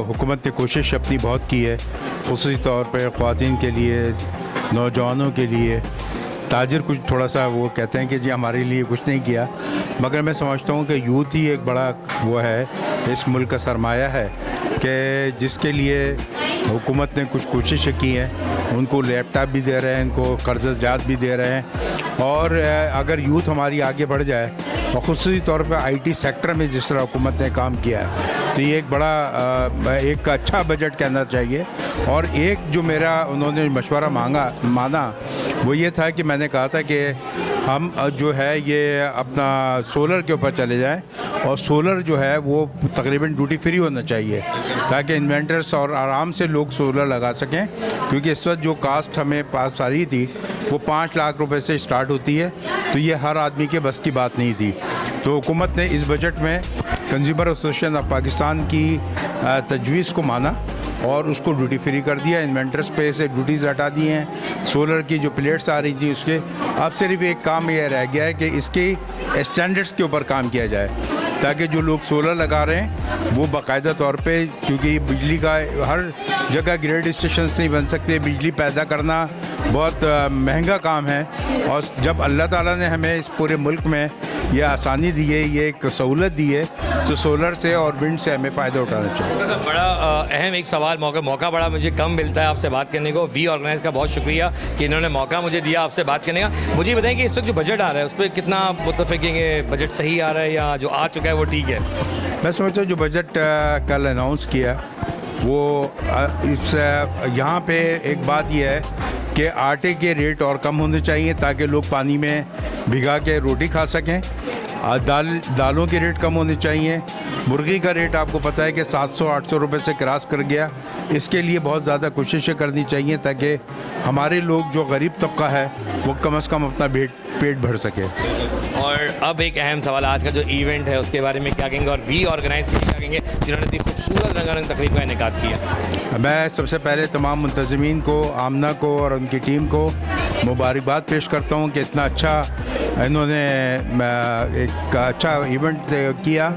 हुकूमत ने कोशिश अपनी बहुत की है, ख़ुसूसी तौर पर ख़वातीन के लिए, नौजवानों के लिए। ताजिर कुछ थोड़ा सा वो कहते हैं कि जी हमारे लिए कुछ नहीं किया, मगर मैं समझता हूँ कि यूथ ही एक बड़ा वो है, इस मुल्क का सरमाया है कि जिसके लिए हुकूमत ने कुछ कोशिशें की हैं। उनको लैपटॉप भी दे रहे हैं, इनको कर्ज़ भी दे रहे हैं, और अगर यूथ हमारी आगे बढ़ जाए और ख़ुसूसी तौर पर IT सेक्टर में जिस तरह हुकूमत ने काम किया है, तो ये एक बड़ा एक अच्छा बजट कहना चाहिए। और एक जो मेरा उन्होंने मशवरा माना वो ये था कि मैंने कहा था कि हम जो है ये अपना सोलर के ऊपर चले जाएं, और सोलर जो है वो तकरीबन ड्यूटी फ्री होना चाहिए ताकि इन्वेंटर्स और आराम से लोग सोलर लगा सकें, क्योंकि इस वक्त जो कास्ट हमें पास आ रही थी वो 5 लाख रुपए से स्टार्ट होती है, तो ये हर आदमी के बस की बात नहीं थी। तो हुकूमत ने इस बजट में कंज्यूमर एसोसिएशन ऑफ पाकिस्तान की तजवीज़ को माना और उसको ड्यूटी फ्री कर दिया। इन्वेंटर्स पे से ड्यूटीज़ हटा दी हैं। सोलर की जो प्लेट्स आ रही थी उसके, अब सिर्फ एक काम यह रह गया है कि इसके स्टैंडर्ड्स के ऊपर काम किया जाए, ताकि जो लोग सोलर लगा रहे हैं वो बाकायदा तौर पे, क्योंकि बिजली का हर जगह ग्रिड स्टेशंस नहीं बन सकते, बिजली पैदा करना बहुत महंगा काम है। और जब अल्लाह ताला ने हमें इस पूरे मुल्क में ये आसानी दी है, ये एक सहूलत दी है, तो सोलर से और विंड से हमें फ़ायदा उठाना चाहिए। बड़ा अहम एक सवाल, मौका बड़ा मुझे कम मिलता है आपसे बात करने को। वी ऑर्गेनाइज का बहुत शुक्रिया कि इन्होंने मौका मुझे दिया आपसे बात करने का। मुझे बताएं कि इस वक्त जो बजट आ रहा है उस पर कितना मुतफिकेंगे, बजट सही आ रहा है या जो आ चुका है वो ठीक है? मैं समझता हूँ जो बजट कल अनाउंस किया वो इस यहाँ पे एक बात यह है कि आटे के रेट और कम होने चाहिए ताकि लोग पानी में भिगा के रोटी खा सकें। दालों के रेट कम होने चाहिए। मुर्गी का रेट आपको पता है कि 700-800 रुपए से क्रॉस कर गया। इसके लिए बहुत ज़्यादा कोशिशें करनी चाहिए ताकि हमारे लोग जो गरीब तबका है वो कम से कम अपना पेट भर सके। और अब एक अहम सवाल, आज का जो इवेंट है उसके बारे में क्या कहेंगे और वी ऑर्गेनाइज के लिए क्या कहेंगे जिन्होंने इतनी खूबसूरत रंगारंग तकरीब का इनेकाद किया? मैं सबसे पहले तमाम मुंतज़मीन को, आमना को और उनकी टीम को मुबारकबाद पेश करता हूँ कि इतना अच्छा इन्होंने एक अच्छा इवेंट किया।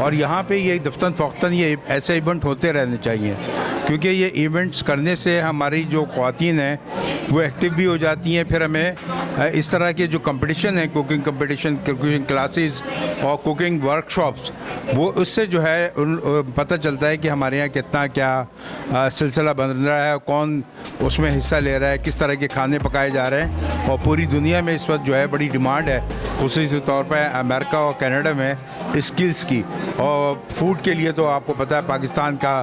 और यहाँ पे ये दफ्तन फ़ौक्तन ये ऐसे इवेंट होते रहने चाहिए, क्योंकि ये इवेंट्स करने से हमारी जो ख़वातीन हैं वो एक्टिव भी हो जाती हैं। फिर हमें इस तरह के जो कंपटीशन है, कुकिंग कंपटीशन, कुकिंग क्लासेस और कुकिंग वर्कशॉप्स, वो उससे जो है पता चलता है कि हमारे यहाँ कितना क्या सिलसिला बन रहा है, कौन उसमें हिस्सा ले रहा है, किस तरह के खाने पकाए जा रहे हैं। और पूरी दुनिया में इस वक्त जो है बड़ी डिमांड है, ख़ुसूसी तौर पर अमेरिका और कनाडा में स्किल्स की। और फूड के लिए तो आपको पता है पाकिस्तान का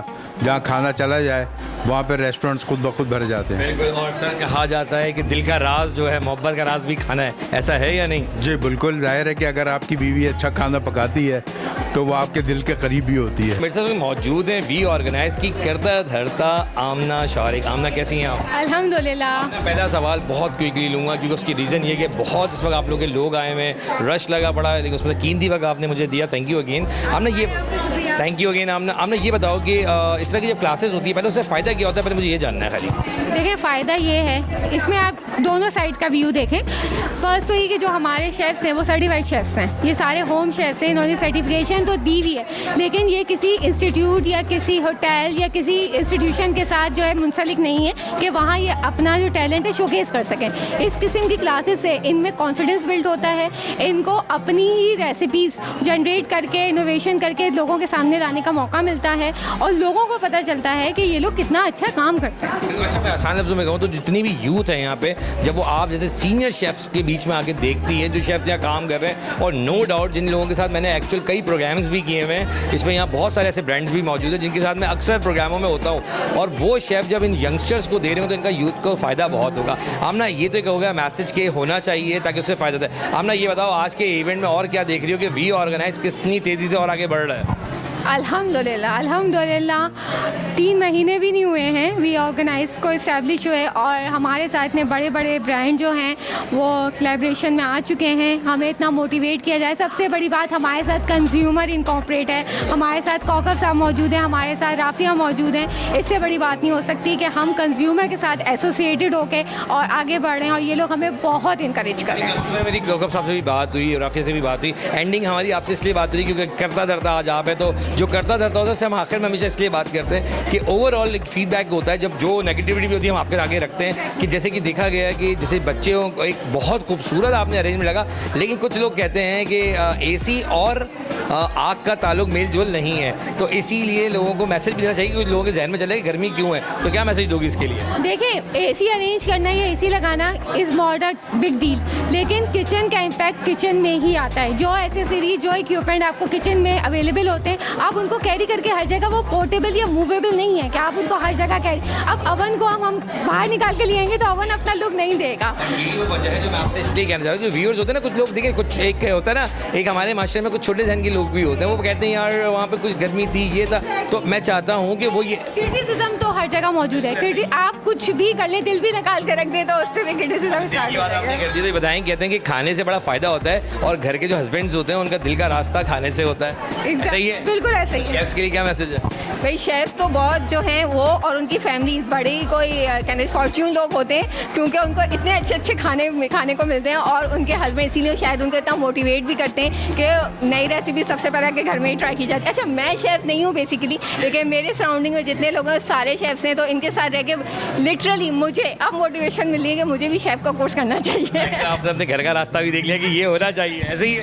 जहाँ खाना चला जाए वहाँ पर रेस्टोरेंट्स खुद ब खुद भर जाते हैं। बिल्कुल। और सर कहा जाता है कि दिल का राज जो है, मोहब्बत का राज भी खाना है, ऐसा है या नहीं? जी बिल्कुल, जाहिर है कि अगर आपकी बीवी अच्छा खाना पकाती है तो वो आपके दिल के करीब भी होती है। मेरे साथ मौजूद हैं वी ऑर्गेनाइज की करता धरता आमना शारिक। आमना कैसी हैं आप? अल्हम्दुलिल्लाह। मैं पहला सवाल बहुत क्विकली लूँगा क्योंकि उसकी रीज़न ये कि बहुत इस वक्त आप लोग के लोग आए हुए हैं, रश लगा पड़ा है, लेकिन उसमें कीमती वक्त आपने मुझे दिया, thank you again. Thank you again. Aamna ये बताओ कि इस तरह की जब क्लासेस होती है पहले उससे फ़ायदा क्या होता है, पहले मुझे ये जानना है खाली। देखिए फ़ायदा ये है, इसमें आप दोनों साइड का व्यू देखें। फर्स्ट तो ये कि जो हमारे शेफ़्स हैं वो सर्टिफाइड शेफ़्स हैं, ये सारे होम शेफ़्स हैं, इन्होंने सर्टिफिकेशन तो दी हुई है, लेकिन ये किसी इंस्टीट्यूट या किसी होटल या किसी इंस्टीट्यूशन के साथ जो है मुंसलिक नहीं है कि वहाँ ये अपना जो टैलेंट है शोकेस कर सकें। इस किस्म की क्लासेस से इनमें कॉन्फिडेंस बिल्ड होता है, इनको अपनी ही रेसिपीज़ जनरेट करके, इनोवेशन करके लोगों के सामने लाने का मौका मिलता है और लोगों को पता चलता है कि ये लोग कितना अच्छा काम करते हैं। अच्छा, मैं आसान लफ्ज़ों में कहूँ तो जितनी भी यूथ है यहाँ पे, जब वो आप जैसे सीनियर शेफ़्स के बीच में आके देखती है जो शेफ़्स यहाँ काम कर रहे हैं, और नो डाउट जिन लोगों के साथ मैंने एक्चुअल कई प्रोग्राम्स भी किए हुए हैं, इसमें यहाँ बहुत सारे ऐसे ब्रांड्स भी मौजूद हैं जिनके साथ मैं अक्सर प्रोग्रामों में होता हूँ, और वो शेफ़ जब इन यंगस्टर्स को दे रहे हो तो इनका यूथ को फ़ायदा बहुत होगा। आमना ये तो कहोगे मैसेज के होना चाहिए ताकि उससे फ़ायदा है। आमना ये बताओ आज के इवेंट में और क्या देख रही हो कि वी ऑर्गेनाइज कितनी तेज़ी से और आगे बढ़ रहा है? अल्हम्दुलिल्लाह 3 महीने भी नहीं हुए हैं वी ऑर्गेनाइज को इस्टेब्लिश हुए, और हमारे साथ इतने बड़े बड़े ब्रांड जो हैं वो कोलैबोरेशन में आ चुके हैं। हमें इतना मोटिवेट किया जाए। सबसे बड़ी बात, हमारे साथ कंज्यूमर इनकॉर्पोरेट है, हमारे साथ कौकब साहब मौजूद हैं, हमारे साथ राफिया मौजूद हैं। इससे बड़ी बात नहीं हो सकती कि हम कंज्यूमर के साथ एसोसिएटेड होकर और आगे बढ़ रहे हैं, और ये लोग हमें बहुत इंकरेज कर रहे हैं। मेरी कौकब साहब से भी बात हुई, राफिया से भी बात हुई, एंडिंग हमारी आपसे इसलिए बात हुई क्योंकि करता धरता आज आप है, तो जो करता धरता होता है उससे हम आखिर में हमेशा इसलिए बात करते हैं कि ओवरऑल एक फीडबैक होता है, जब जो नेगेटिविटी भी होती है हम आपके आगे रखते हैं कि जैसे कि देखा गया कि जैसे बच्चों को एक बहुत खूबसूरत आपने अरेंजमेंट लगा, लेकिन कुछ लोग कहते हैं कि एसी और आग का ताल्लुक मेल जोल नहीं है, तो इसीलिए लोगों को मैसेज भी देना चाहिए कि कुछ लोगों के जहन में चले कि गर्मी क्यों है, तो क्या मैसेज दोगी इसके लिए? देखिए, एसी अरेंज करना या एसी लगाना is not a big deal, लेकिन किचन का इम्पैक्ट किचन में ही आता है। जो एसेसरीज, जो इक्विपमेंट आपको किचन में अवेलेबल होते हैं, आप उनको कैरी करके हर जगह, वो पोर्टेबल या मूवेबल नहीं है कि आप उनको हर जगह कैरी। अब अवन को हम बाहर निकाल के लिए आएंगे तो अवन अपना लुक नहीं देगा। यही वो वजह है जो मैं आपसे इसलिए कहना चाह रहा हूँ, जो व्यूअर्स होते हैं ना, कुछ लोग देखिए, कुछ एक होता है ना, एक हमारे माशरे में कुछ छोटे जहन के लोग भी होते हैं, वो कहते हैं यार वहाँ पे कुछ गर्मी थी, ये था, तो मैं चाहता हूँ कि वो ये क्रिटिसिज्म तो हर जगह मौजूद है। आप कुछ भी कर ले, दिल भी निकाल के रख दे तो उस पर भी क्रिटिसिज्म स्टार्ट हो जाएगा। तो बताएं, कहते हैं कि खाने से बड़ा फ़ायदा होता है और घर के जो हस्बैंड्स होते हैं उनका दिल का रास्ता खाने से होता है। सही है, बिल्कुल बिल्कुल ऐसे ही है। शेफ्स के लिए क्या मैसेज है? भाई शेफ तो बहुत जो हैं वो और उनकी फैमिली बड़े ही कोई कहते फॉर्च्यून लोग होते हैं, क्योंकि उनको इतने अच्छे अच्छे खाने को मिलते हैं और उनके हस्बैंड इसीलिए शायद उनको इतना मोटिवेट भी करते हैं कि नई रेसिपी सबसे पहले कि घर में ही ट्राई की जाती है। अच्छा, मैं शेफ़ नहीं हूँ बेसिकली, लेकिन मेरे सराउंडिंग में जितने लोग हैं सारे शेफ्स हैं, तो इनके साथ रह के लिटरली मुझे अब मोटिवेशन मिली है कि मुझे भी शेफ़ का कोर्स करना चाहिए। आपने अपने घर का रास्ता भी देख लिया कि ये होना चाहिए, ऐसे ही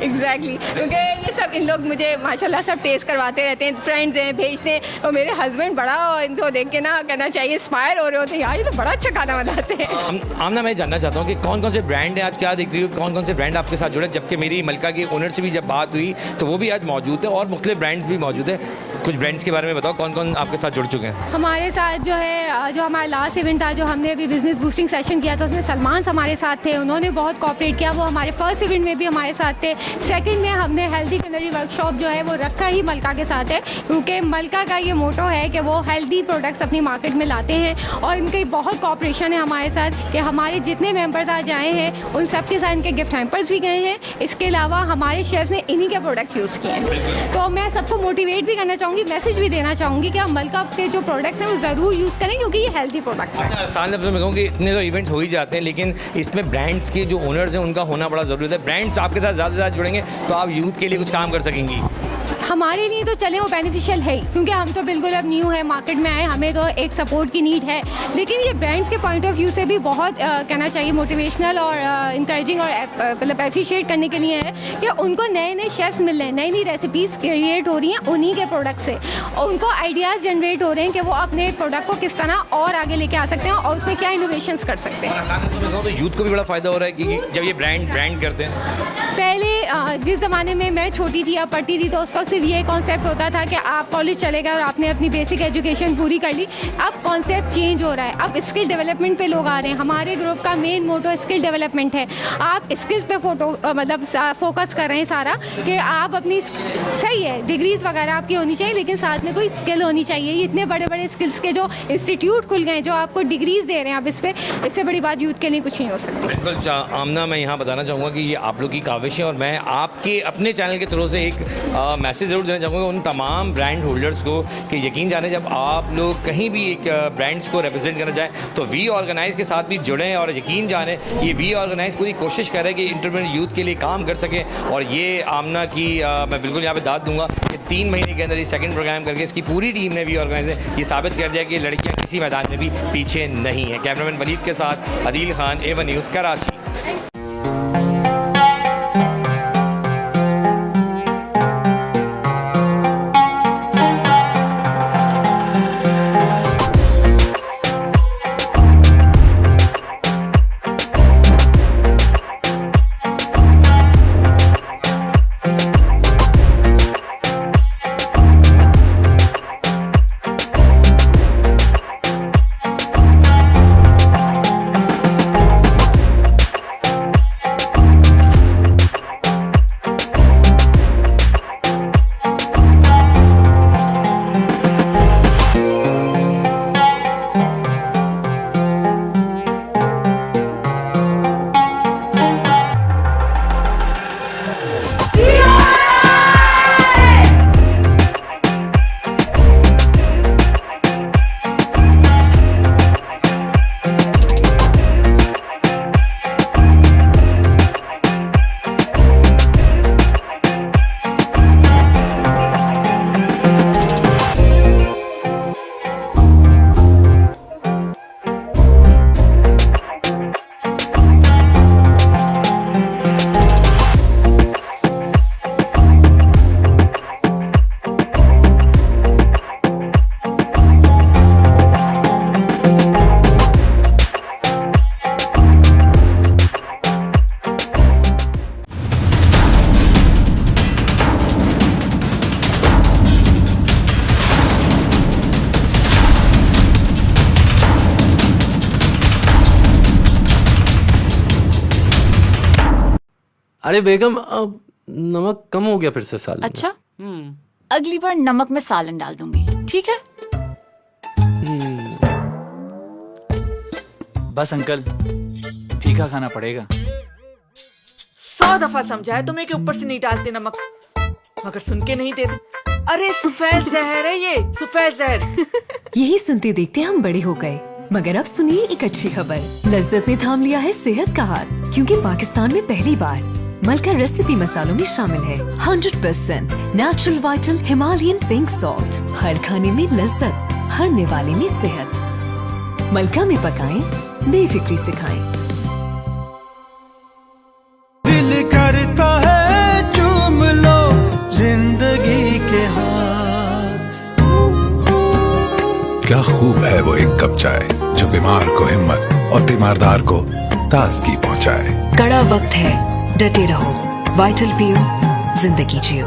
एग्जैक्टली क्योंकि ये सब इन लोग मुझे माशाल्लाह सब टेस्ट करवाते रहते हैं, फ्रेंड्स हैं भेजते हैं, और मेरे हस्बैंड बड़ा इनको देख के ना कहना चाहिए इंस्पायर हो रहे होते हैं, यार ये तो बड़ा अच्छा खाना बनाते हैं। आमना, मैं जानना चाहता हूँ कि कौन कौन से ब्रांड हैं आज, क्या देख रही हो, कौन कौन से ब्रांड आपके साथ जुड़े? जबकि मेरी मलका के ओनर से भी जब बात हुई तो वो भी आज मौजूद है और मुख्तलिफ ब्रांड्स भी मौजूद है। कुछ ब्रांड्स के बारे में बताओ, कौन कौन आपके साथ जुड़ चुके हैं? हमारे साथ जो है, जो हमारा लास्ट इवेंट था, जो हमने अभी बिजनेस बूस्टिंग सेशन किया था, उसमें सलमान हमारे साथ थे, उन्होंने बहुत कोऑपरेट किया। वो हमारे फर्स्ट इवेंट में भी हमारे साथ थे। सेकंड में हमने हेल्दी कुलिनरी वर्कशॉप जो है वो रखा ही मलका के साथ है, क्योंकि मलका का ये मोटो है कि वो हेल्दी प्रोडक्ट्स अपनी मार्केट में लाते हैं और इनकी बहुत कोऑपरेशन है हमारे साथ कि हमारे जितने मेंबर्स आज आए हैं उन सब के साथ इनके गिफ्ट हैम्पर्स भी गए हैं। इसके अलावा हमारे शेफ्स ने इन्हीं के प्रोडक्ट यूज़ किए हैं। तो मैं सबको मोटिवेट भी करना चाहूँगी, मैसेज भी देना चाहूँगी कि आप मलका के जो प्रोडक्ट्स हैं वो ज़रूर यूज़ करें, क्योंकि ये हेल्दी प्रोडक्ट्स हैं। आसान लफ्ज़ों में कहूँ कि इतने तो इवेंट्स हो ही जाते हैं, लेकिन इसमें ब्रांड्स के जो ओनर्स हैं उनका होना बड़ा ज़रूरी है। ब्रांड्स आपके साथ ज़्यादा से ज़्यादा जुड़ेंगे तो आप यूथ के लिए कुछ काम कर सकेंगी। हमारे लिए तो चले वो बेनिफिशियल है ही, क्योंकि हम तो बिल्कुल अब न्यू है, मार्केट में आए, हमें तो एक सपोर्ट की नीड है। लेकिन ये ब्रांड्स के पॉइंट ऑफ व्यू से भी बहुत कहना चाहिए मोटिवेशनल और इंकरेजिंग और मतलब अप्रिशिएट करने के लिए है कि उनको नए नए शेफ्स मिल रहे हैं, नई नई रेसिपीज़ क्रिएट हो रही हैं उन्हीं के प्रोडक्ट से, और उनको आइडियाज़ जनरेट हो रहे हैं कि वो अपने प्रोडक्ट को किस तरह और आगे लेके आ सकते हैं और उसमें क्या इनोवेशंस कर सकते हैं। तो यूथ को भी बड़ा फ़ायदा हो रहा है कि जब ये ब्रांड करते हैं। पहले जिस ज़माने में मैं छोटी थी या पढ़ती थी तो उस वक्त सिर्फ ये कॉन्सेप्ट होता था कि आप कॉलेज चले गए और आपने अपनी बेसिक एजुकेशन पूरी कर ली। अब कॉन्सेप्ट चेंज हो रहा है, अब स्किल डेवलपमेंट पे लोग आ रहे हैं। हमारे ग्रुप का मेन मोटो स्किल डेवलपमेंट है। आप स्किल्स पे मतलब फोकस कर रहे हैं सारा कि आप अपनी सही है डिग्रीज़ वगैरह आपकी होनी चाहिए, लेकिन साथ में कोई स्किल होनी चाहिए। ये इतने बड़े बड़े स्किल्स के जो इंस्टीट्यूट खुल गए जो आपको डिग्रीज़ दे रहे हैं, अब इस पर इससे बड़ी बात यूथ के लिए कुछ नहीं हो सकती। बिल्कुल आमना, मैं यहाँ बताना चाहूँगा कि ये आप लोग की काविश है और मैं आपके अपने चैनल के थ्रू से एक मैसेज ज़रूर देना चाहूँगा उन तमाम ब्रांड होल्डर्स को कि यकीन जाने जब आप लोग कहीं भी एक ब्रांड्स को रिप्रेजेंट करना चाहें तो वी ऑर्गेनाइज़ के साथ भी जुड़ें, और यकीन जाने ये वी ऑर्गेनाइज़ पूरी कोशिश करे कि इंटरप्रेन्योर यूथ के लिए काम कर सकें। और ये आमना की मैं बिल्कुल यहाँ पे दाद दूंगा कि 3 महीने के अंदर ये सेकंड प्रोग्राम करके इसकी पूरी टीम ने वी ऑर्गेनाइज ने ये साबित कर दिया कि लड़कियाँ किसी मैदान में भी पीछे नहीं हैं। कैमरामैन वलीद के साथ अदील खान, A1 न्यूज़, कराची। अरे बेगम, अब नमक कम हो गया फिर से सालन में। अच्छा, अगली बार नमक में सालन डाल दूंगी, ठीक है? बस अंकल, फीका खाना पड़ेगा। 100 दफा समझाया तुम्हें कि ऊपर से नहीं डालते नमक, मगर सुन के नहीं देते। अरे सफेद जहर है ये, सफेद जहर। यही सुनते देखते हम बड़े हो गए, मगर अब सुनिए एक अच्छी खबर। लज्जत ने थाम लिया है सेहत का हाथ, क्योंकि पाकिस्तान में पहली बार मलका रेसिपी मसालों में शामिल है 100% natural vital Himalayan pink salt. हर खाने में लज्जत, हर निवाले में सेहत। मलका में पकाएं, बेफिक्री से खाएं। दिल करता है चूम लो जिंदगी के हाथ। क्या खूब है वो एक कप चाय जो बीमार को हिम्मत और तीमारदार को ताजगी पहुंचाए। कड़ा वक्त है, डटे रहो, वाइटल पियो, जिंदगी जियो।